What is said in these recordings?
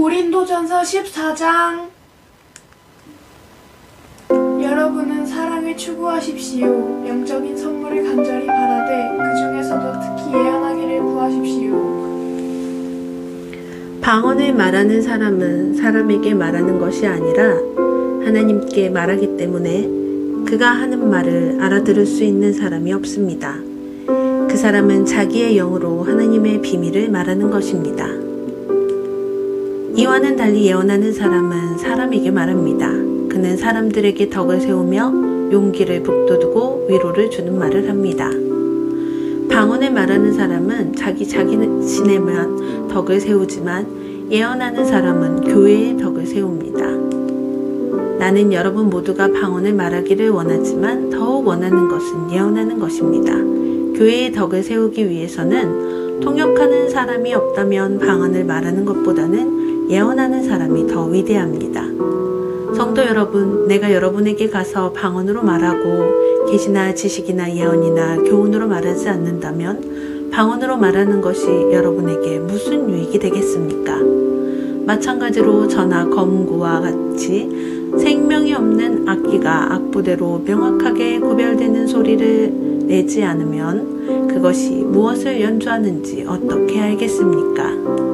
고린도전서 14장. 여러분은 사랑을 추구하십시오. 영적인 선물을 간절히 바라되 그 중에서도 특히 예언하기를 구하십시오. 방언을 말하는 사람은 사람에게 말하는 것이 아니라 하나님께 말하기 때문에 그가 하는 말을 알아들을 수 있는 사람이 없습니다. 그 사람은 자기의 영으로 하나님의 비밀을 말하는 것입니다. 이와는 달리 예언하는 사람은 사람에게 말합니다. 그는 사람들에게 덕을 세우며 용기를 북돋우고 위로를 주는 말을 합니다. 방언을 말하는 사람은 자기 자신에만 덕을 세우지만 예언하는 사람은 교회의 덕을 세웁니다. 나는 여러분 모두가 방언을 말하기를 원하지만 더욱 원하는 것은 예언하는 것입니다. 교회의 덕을 세우기 위해서는 통역하는 사람이 없다면 방언을 말하는 것보다는 예언하는 사람이 더 위대합니다. 성도 여러분, 내가 여러분에게 가서 방언으로 말하고 계시나 지식이나 예언이나 교훈으로 말하지 않는다면 방언으로 말하는 것이 여러분에게 무슨 유익이 되겠습니까? 마찬가지로 저나 검구와 같이 생명이 없는 악기가 악보대로 명확하게 구별되는 소리를 내지 않으면 그것이 무엇을 연주하는지 어떻게 알겠습니까?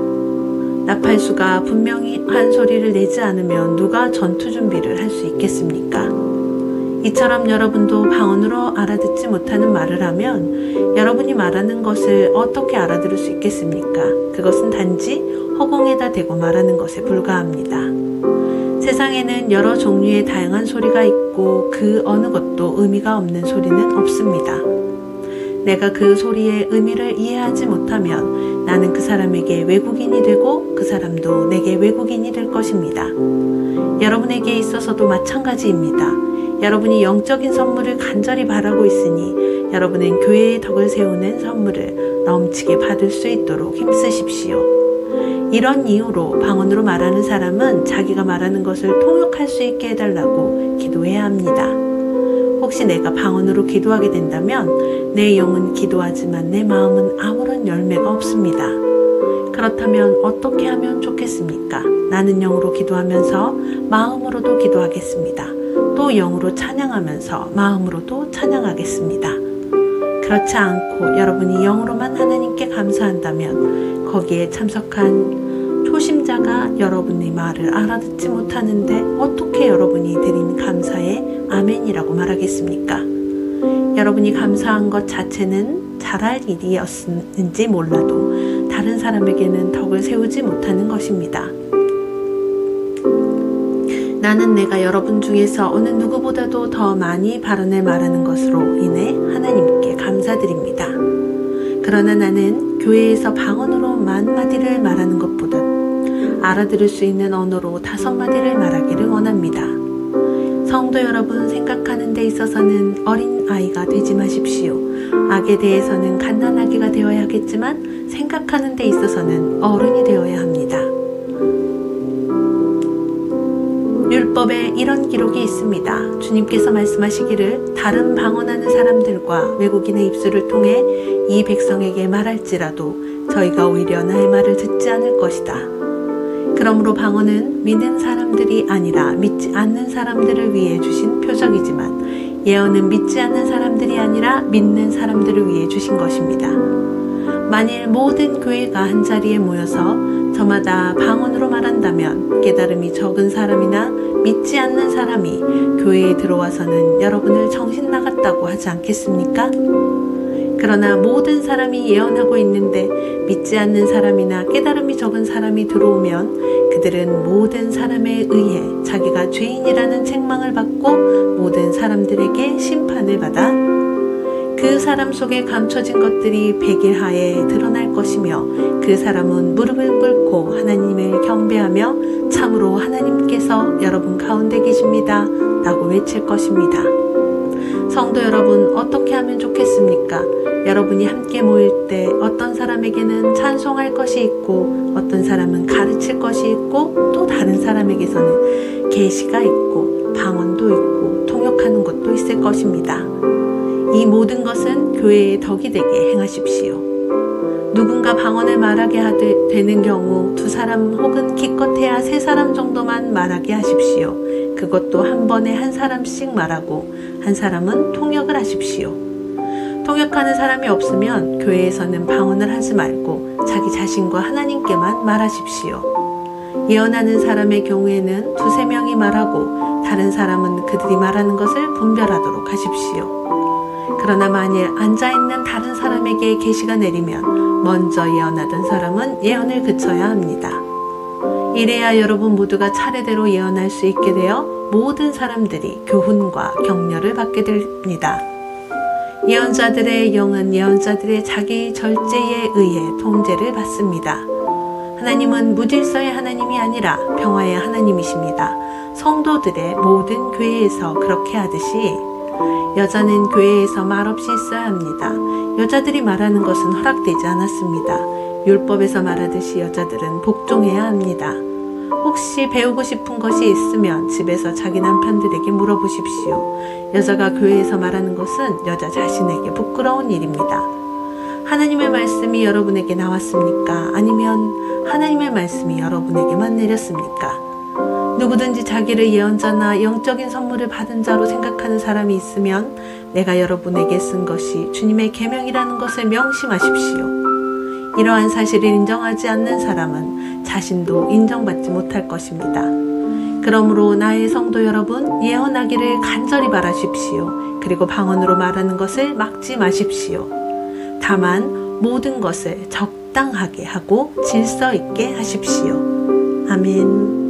나팔수가 분명히 한 소리를 내지 않으면 누가 전투 준비를 할 수 있겠습니까? 이처럼 여러분도 방언으로 알아듣지 못하는 말을 하면 여러분이 말하는 것을 어떻게 알아들을 수 있겠습니까? 그것은 단지 허공에다 대고 말하는 것에 불과합니다. 세상에는 여러 종류의 다양한 소리가 있고 그 어느 것도 의미가 없는 소리는 없습니다. 내가 그 소리의 의미를 이해하지 못하면 나는 그 사람에게 외국인이 되고 그 사람도 내게 외국인이 될 것입니다. 여러분에게 있어서도 마찬가지입니다. 여러분이 영적인 선물을 간절히 바라고 있으니 여러분은 교회의 덕을 세우는 선물을 넘치게 받을 수 있도록 힘쓰십시오. 이런 이유로 방언으로 말하는 사람은 자기가 말하는 것을 통역할 수 있게 해달라고 기도해야 합니다. 혹시 내가 방언으로 기도하게 된다면 내 영은 기도하지만 내 마음은 아무런 열매가 없습니다. 그렇다면 어떻게 하면 좋겠습니까? 나는 영으로 기도하면서 마음으로도 기도하겠습니다. 또 영으로 찬양하면서 마음으로도 찬양하겠습니다. 그렇지 않고 여러분이 영으로만 하나님께 감사한다면 거기에 참석한 초심자가 여러분의 말을 알아듣지 못하는데 어떻게 여러분이 드린 감사에 아멘이라고 말하겠습니까? 여러분이 감사한 것 자체는 잘할 일이었는지 몰라도 다른 사람에게는 덕을 세우지 못하는 것입니다. 나는 내가 여러분 중에서 어느 누구보다도 더 많이 발언을 말하는 것으로 인해 하나님께 감사드립니다. 그러나 나는 교회에서 방언으로 10,000마디를 말하는 것보다 알아들을 수 있는 언어로 5마디를 말하기를 원합니다. 성도 여러분, 생각하는 데 있어서는 어린 아이가 되지 마십시오. 악에 대해서는 갓난아기가 되어야 하겠지만 생각하는 데 있어서는 어른이 되어야 합니다. 율법에 이런 기록이 있습니다. 주님께서 말씀하시기를 다른 방언하는 사람들과 외국인의 입술을 통해 이 백성에게 말할지라도 저희가 오히려 나의 말을 듣지 않을 것이다. 그러므로 방언은 믿는 사람들이 아니라 믿지 않는 사람들을 위해 주신 표적이지만 예언은 믿지 않는 사람들이 아니라 믿는 사람들을 위해 주신 것입니다. 만일 모든 교회가 한자리에 모여서 저마다 방언으로 말한다면 깨달음이 적은 사람이나 믿지 않는 사람이 교회에 들어와서는 여러분을 정신 나갔다고 하지 않겠습니까? 그러나 모든 사람이 예언하고 있는데 믿지 않는 사람이나 깨달음이 적은 사람이 들어오면 그들은 모든 사람에 의해 자기가 죄인이라는 책망을 받고 모든 사람들에게 심판을 받아 그 사람 속에 감춰진 것들이 100일 하에 드러날 것이며 그 사람은 무릎을 꿇고 하나님을 경배하며 참으로 하나님께서 여러분 가운데 계십니다 라고 외칠 것입니다. 성도 여러분, 어떻게 하면 좋겠습니까? 여러분이 함께 모일 때 어떤 사람에게는 찬송할 것이 있고 어떤 사람은 가르칠 것이 있고 또 다른 사람에게서는 계시가 있고 방언도 있고 통역하는 것도 있을 것입니다. 이 모든 것은 교회의 덕이 되게 행하십시오. 누군가 방언을 말하게 되는 경우 2사람 혹은 기껏해야 3사람 정도만 말하게 하십시오. 그것도 한 번에 한 사람씩 말하고 한 사람은 통역을 하십시오. 통역하는 사람이 없으면 교회에서는 방언을 하지 말고 자기 자신과 하나님께만 말하십시오. 예언하는 사람의 경우에는 2-3명이 말하고 다른 사람은 그들이 말하는 것을 분별하도록 하십시오. 그러나 만일 앉아있는 다른 사람에게 계시가 내리면 먼저 예언하던 사람은 예언을 그쳐야 합니다. 이래야 여러분 모두가 차례대로 예언할 수 있게 되어 모든 사람들이 교훈과 격려를 받게 됩니다. 예언자들의 영은 예언자들의 자기 절제에 의해 통제를 받습니다. 하나님은 무질서의 하나님이 아니라 평화의 하나님이십니다. 성도들의 모든 교회에서 그렇게 하듯이 여자는 교회에서 말없이 있어야 합니다. 여자들이 말하는 것은 허락되지 않았습니다. 율법에서 말하듯이 여자들은 복종해야 합니다. 혹시 배우고 싶은 것이 있으면 집에서 자기 남편들에게 물어보십시오. 여자가 교회에서 말하는 것은 여자 자신에게 부끄러운 일입니다. 하나님의 말씀이 여러분에게 나왔습니까? 아니면 하나님의 말씀이 여러분에게만 내렸습니까? 누구든지 자기를 예언자나 영적인 선물을 받은 자로 생각하는 사람이 있으면 내가 여러분에게 쓴 것이 주님의 계명이라는 것을 명심하십시오. 이러한 사실을 인정하지 않는 사람은 자신도 인정받지 못할 것입니다. 그러므로 나의 성도 여러분, 예언하기를 간절히 바라십시오. 그리고 방언으로 말하는 것을 막지 마십시오. 다만 모든 것을 적당하게 하고 질서 있게 하십시오. 아멘.